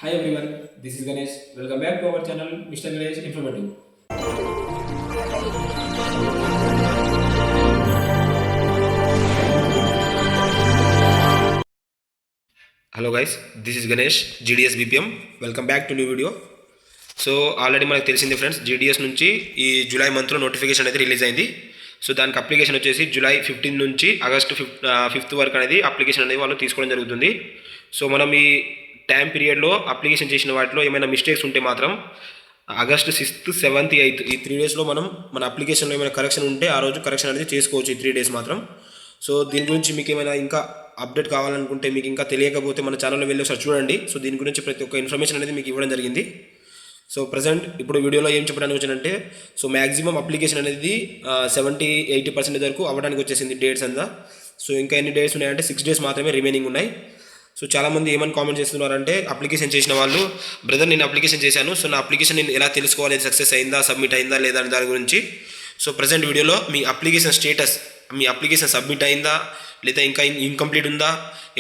Hi everyone, this is Ganesh. Welcome back to our channel, Mr. Ganesh Informative. Hello guys, this is Ganesh, GDS BPM. Welcome back to new video. So already మనకు తెలిసింది friends, GDS నుంచి ఈ July మంత్లో notification అనేది release అయింది. So దానికి application వచ్చేసి July 15 నుంచి ఆగస్టు 5th వరకు అనేది అప్లికేషన్ అనేది వాళ్ళు తీసుకోవడం జరుగుతుంది. సో మనం ఈ టైం పీరియడ్లో అప్లికేషన్ చేసిన వాటిలో ఏమైనా మిస్టేక్స్ ఉంటే మాత్రం ఆగస్టు 6th, 7th, 8th ఈ 3 డేస్లో మనం మన అప్లికేషన్లో ఏమైనా కరెక్షన్ ఉంటే ఆ రోజు కరెక్షన్ అనేది చేసుకోవచ్చు ఈ 3 డేస్ మాత్రం. సో దీని గురించి మీకు ఏమైనా ఇంకా అప్డేట్ కావాలనుకుంటే, మీకు ఇంకా తెలియకపోతే మన ఛానల్లో వెళ్ళి ఒకసారి చూడండి. సో దీని గురించి ప్రతి ఒక్క ఇన్ఫర్మేషన్ అనేది మీకు ఇవ్వడం జరిగింది. సో ప్రజెంట్ ఇప్పుడు వీడియోలో ఏం చెప్పడానికి వచ్చానంటే, సో మ్యాక్సిమం అప్లికేషన్ అనేది 70-80% వరకు అవ్వడానికి వచ్చేసింది డేట్స్ అంతా. సో ఇంకా ఎన్ని డేట్స్ ఉన్నాయంటే 6 డేస్ మాత్రమే రిమైనింగ్ ఉన్నాయి. సో చాలామంది ఏమని కామెంట్ చేస్తున్నారంటే, అప్లికేషన్ చేసిన వాళ్ళు, బ్రదర్ నేను అప్లికేషన్ చేశాను, సో నా అప్లికేషన్ నేను ఎలా తెలుసుకోవాలి, సక్సెస్ అయిందా, సబ్మిట్ అయిందా లేదా అని దాని గురించి. సో ప్రజెంట్ వీడియోలో మీ అప్లికేషన్ స్టేటస్, మీ అప్లికేషన్ సబ్మిట్ అయిందా లేదా ఇంకా ఇన్కంప్లీట్ ఉందా,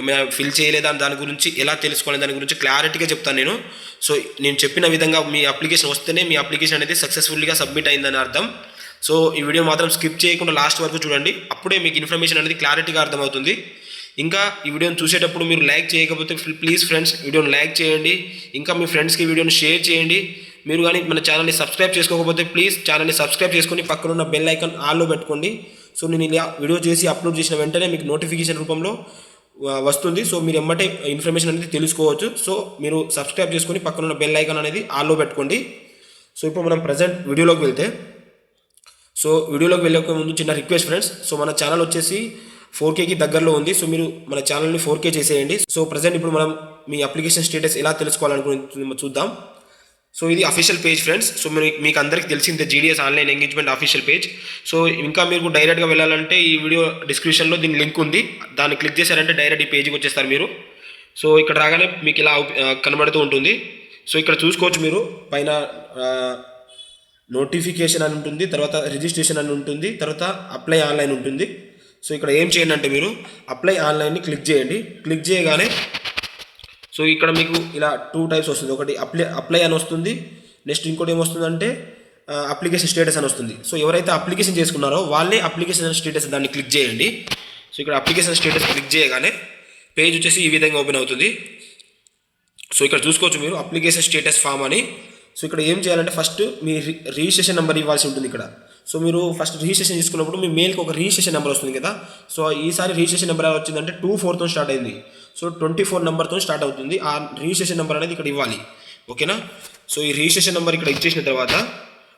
ఏమైనా ఫిల్ చేయలేదా దాని గురించి ఎలా తెలుసుకోవాలి దాని గురించి క్లారిటీగా చెప్తాను నేను. సో నేను చెప్పిన విధంగా మీ అప్లికేషన్ వస్తేనే మీ అప్లికేషన్ అనేది సక్సెస్ఫుల్గా సబ్మిట్ అయిందని అర్థం. సో ఈ వీడియో మాత్రం స్కిప్ చేయకుండా లాస్ట్ వరకు చూడండి, అప్పుడే మీకు ఇన్ఫర్మేషన్ అనేది క్లారిటీగా అర్థమవుతుంది. ఇంకా ఈ వీడియోని చూసేటప్పుడు మీరు లైక్ చేయకపోతే ప్లీజ్ ఫ్రెండ్స్ వీడియోని లైక్ చేయండి. ఇంకా మీ ఫ్రెండ్స్కి వీడియోని షేర్ చేయండి. మీరు కానీ మన ఛానల్ని సబ్స్క్రైబ్ చేసుకోకపోతే ప్లీజ్ ఛానల్ని సబ్స్క్రైబ్ చేసుకొని పక్కనున్న బెల్ ఐకాన్ ఆల్లో పెట్టుకోండి. సో నేను ఇలా వీడియో చేసి అప్లోడ్ చేసిన వెంటనే మీకు నోటిఫికేషన్ రూపంలో వస్తుంది. సో మీరు ఎమ్మటే ఇన్ఫర్మేషన్ అనేది తెలుసుకోవచ్చు. సో మీరు సబ్స్క్రైబ్ చేసుకొని పక్కనున్న బెల్ ఐకాన్ అనేది ఆల్లో పెట్టుకోండి. సో ఇప్పుడు మనం ప్రజెంట్ వీడియోలోకి వెళ్తే, సో వీడియోలోకి వెళ్ళే ముందు చిన్న రిక్వెస్ట్ ఫ్రెండ్స్. సో మన ఛానల్ వచ్చేసి 4Kకి దగ్గరలో ఉంది. సో మీరు మన ఛానల్ని 4K చేసేయండి. సో ప్రజెంట్ ఇప్పుడు మనం మీ అప్లికేషన్ స్టేటస్ ఎలా తెలుసుకోవాలనుకుంటున్నామో చూద్దాం. సో ఇది అఫీషియల్ పేజ్ ఫ్రెండ్స్. సో మీకు అందరికీ తెలిసిందే GDS online engagement official page. So ఇంకా మీరు డైరెక్ట్గా వెళ్ళాలంటే ఈ వీడియో డిస్క్రిప్షన్లో దీని లింక్ ఉంది, దాన్ని క్లిక్ చేశారంటే డైరెక్ట్ ఈ పేజ్కి వచ్చేస్తారు మీరు. సో ఇక్కడ రాగానే మీకు ఇలా కనబడుతూ ఉంటుంది. సో ఇక్కడ చూసుకోవచ్చు మీరు, పైన నోటిఫికేషన్ అని ఉంటుంది, తర్వాత రిజిస్ట్రేషన్ అని ఉంటుంది, తర్వాత అప్లై ఆన్లైన్ ఉంటుంది. సో ఇక్కడ ఏం చేయండి అంటే, మీరు అప్లై ఆన్లైన్ని క్లిక్ చేయండి. క్లిక్ చేయగానే సో ఇక్కడ మీకు ఇలా 2 టైప్స్ వస్తుంది. ఒకటి అప్లై అని వస్తుంది, నెక్స్ట్ ఇంకోటి ఏమొస్తుందంటే అప్లికేషన్ స్టేటస్ అని వస్తుంది. సో ఎవరైతే అప్లికేషన్ చేసుకున్నారో వాళ్ళే అప్లికేషన్ స్టేటస్ దాన్ని క్లిక్ చేయండి. సో ఇక్కడ అప్లికేషన్ స్టేటస్ క్లిక్ చేయగానే పేజ్ వచ్చేసి ఈ విధంగా ఓపెన్ అవుతుంది. సో ఇక్కడ చూసుకోవచ్చు మీరు అప్లికేషన్ స్టేటస్ ఫామ్ అని. సో ఇక్కడ ఏం చేయాలంటే, ఫస్ట్ మీ రిజిస్ట్రేషన్ నెంబర్ ఇవ్వాల్సి ఉంటుంది ఇక్కడ. సో మీరు ఫస్ట్ రిజిస్ట్రేషన్ చేసుకున్నప్పుడు మీ మెయిల్కి ఒక రిజిస్ట్రేషన్ నెంబర్ వస్తుంది కదా. సో ఈసారి రిజిస్ట్రేషన్ నెంబర్ వచ్చిందంటే 24తో స్టార్ట్ అయింది. సో 24 నెంబర్తో స్టార్ట్ అవుతుంది. ఆ రిజిస్ట్రేషన్ నెంబర్ అనేది ఇక్కడ ఇవ్వాలి, ఓకేనా. సో ఈ రిజిస్ట్రేషన్ నెంబర్ ఇక్కడ ఇచ్చేసిన తర్వాత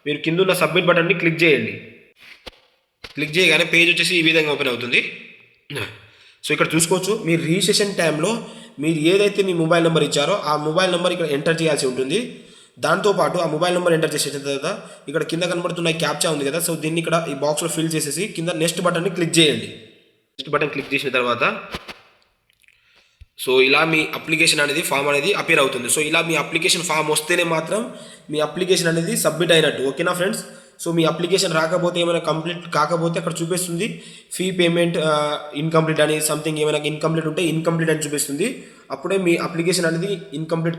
మీరు కింద ఉన్న సబ్మిట్ బటన్ని క్లిక్ చేయండి. క్లిక్ చేయగానే పేజ్ వచ్చేసి ఈ విధంగా ఓపెన్ అవుతుంది. సో ఇక్కడ చూసుకోవచ్చు, మీరు రిజిస్ట్రేషన్ టైంలో మీరు ఏదైతే మీ మొబైల్ నెంబర్ ఇచ్చారో ఆ మొబైల్ నెంబర్ ఇక్కడ ఎంటర్ చేయాల్సి ఉంటుంది. దాంతోపాటు ఆ మొబైల్ నెంబర్ ఎంటర్ చేసిన తర్వాత ఇక్కడ కింద కనబడుతున్న క్యాప్చా ఉంది కదా. సో దీన్ని ఇక్కడ ఈ బాక్స్లో ఫిల్ చేసేసి కింద నెక్స్ట్ బటన్ని క్లిక్ చేయండి. నెక్స్ట్ బటన్ క్లిక్ చేసిన తర్వాత సో ఇలా మీ అప్లికేషన్ అనేది ఫామ్ అనేది అపియర్ అవుతుంది. సో ఇలా మీ అప్లికేషన్ ఫామ్ వస్తేనే మాత్రం మీ అప్లికేషన్ అనేది సబ్మిట్ అయినట్టు, ఓకేనా ఫ్రెండ్స్. సో మీ అప్లికేషన్ రాకపోతే, ఏమైనా కంప్లీట్ కాకపోతే అక్కడ చూపిస్తుంది ఫీ పేమెంట్ ఇన్కంప్లీట్ అని, సంథింగ్ ఏమైనా ఇన్కంప్లీట్ ఉంటే ఇన్కంప్లీట్ అని చూపిస్తుంది. అప్పుడే మీ అప్లికేషన్ అనేది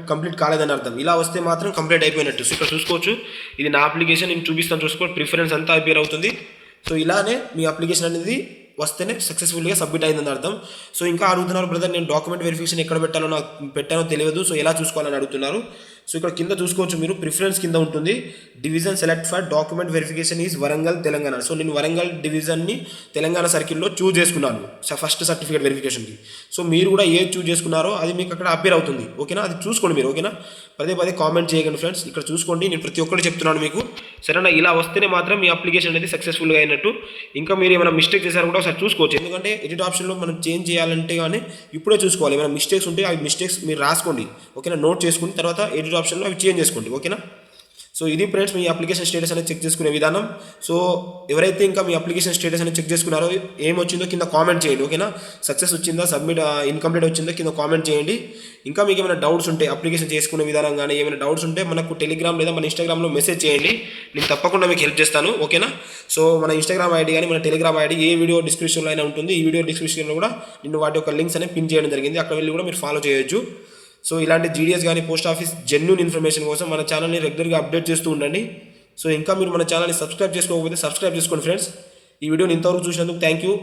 కంప్లీట్ కాలేదని అర్థం. ఇలా వస్తే మాత్రం కంప్లీట్ అయిపోయినట్టు. సో ఇక్కడ చూసుకోవచ్చు, ఇది నా అప్లికేషన్, నేను చూపిస్తాను చూసుకోవచ్చు, ప్రిఫరెన్స్ అంతా అపియర్ అవుతుంది. సో ఇలానే మీ అప్లికేషన్ అనేది వస్తేనే సక్సెస్ఫుల్గా సబ్మిట్ అయిందని అర్థం. సో ఇంకా అడుగుతున్నారు, బ్రదర్ నేను డాక్యుమెంట్ వెరిఫికేషన్ ఎక్కడ పెట్టానో తెలియదు, సో ఎలా చూసుకోవాలని అడుగుతున్నారు. సో ఇక్కడ కింద చూసుకోవచ్చు మీరు, ప్రిఫరెన్స్ కింద ఉంటుంది division select for document verification is Warangal Telangana. So నేను వరంగల్ డివిజన్ని తెలంగాణ సర్కిల్లో చూజ్ చేసుకున్నాను ఫస్ట్ సర్టిఫికేట్ వెరిఫికేషన్కి. సో మీరు కూడా ఏది చూజ్ చేసుకున్నారో అది మీకు అక్కడ అపేర్ అవుతుంది, ఓకేనా. అది చూసుకోండి మీరు, ఓకేనా. పదే కామెంట్ చేయకండి ఫ్రెండ్స్, ఇక్కడ చూసుకోండి, నేను ప్రతి ఒక్కటి చెప్తున్నాను మీకు, సరేనా. ఇలా వస్తేనే మాత్రం మీ అప్లికేషన్ అనేది సక్సెస్ఫుల్గా అయినట్టు. ఇంకా మీరు ఏమైనా మిస్టేక్ చేశారు కూడా ఒకసారి చూసుకోవచ్చు, ఎందుకంటే ఎడిట్ ఆప్షన్లో మనం చేంజ్ చేయాలంటే కానీ ఇప్పుడే చూసుకోవాలి. ఏమైనా మిస్టేక్స్ ఉంటే ఆ మిస్టేక్స్ మీరు రాసుకోండి, ఓకేనా. నోట్ చేసుకుని తర్వాత ఎడిట్ ఆప్షన్లో అవి చేంజ్ చేసుకోండి, ఓకేనా. సో ఇది ఫ్రెండ్స్ మీ అప్లికేషన్ స్టేటస్ అనేది చెక్ చేసుకునే విధానం. సో ఎవరైతే ఇంకా మీ అప్లికేషన్ స్టేటస్ అనేది చెక్ చేసుకున్నారో ఏమొచ్చిందో కింద కామెంట్ చేయండి, ఓకేనా. సక్సెస్ వచ్చిందా, సబ్మిట్ ఇన్కంప్లీట్ వచ్చిందో కింద కామెంట్ చేయండి. ఇంకా మీకు ఏమైనా డౌట్స్ ఉంటే అప్లికేషన్ చేసుకునే విధానం కానీ ఏమైనా డౌట్స్ ఉంటే మనకు టెలిగ్రామ్ లేదా మన ఇన్స్టాగ్రామ్లో మెసేజ్ చేయండి, నేను తప్పకుండా మీకు హెల్ప్ చేస్తాను, ఓకేనా. సో మన ఇన్స్టాగ్రామ్ ఐడి కానీ మన టెలిగ్రామ్ ఐడి ఏ వీడియో డిస్క్రిప్షన్లో అయినా ఉంటుంది. ఈ వీడియో డిస్క్రిప్షన్లో కూడా నేను వాటి యొక్క లింక్స్ అనేవి పిన్ చేయడం జరిగింది, అక్కడ వెళ్ళి కూడా మీరు ఫాలో చేయొచ్చు. సో ఇలాంటి జీడిఎస్ కానీ పోస్ట్ ఆఫీస్ జెన్యూన్ ఇన్ఫర్మేషన్ కోసం మన ఛానల్ని రెగ్యులర్గా అప్డేట్ చేస్తూ ఉండండి. సో ఇంకా మీరు మన ఛానల్ని సబ్స్క్రైబ్ చేసుకోకపోతే సబ్స్క్రైబ్ చేసుకోండి ఫ్రెండ్స్. ఈ వీడియోని ఇంతవరకు చూసినందుకు థ్యాంక్ యూ.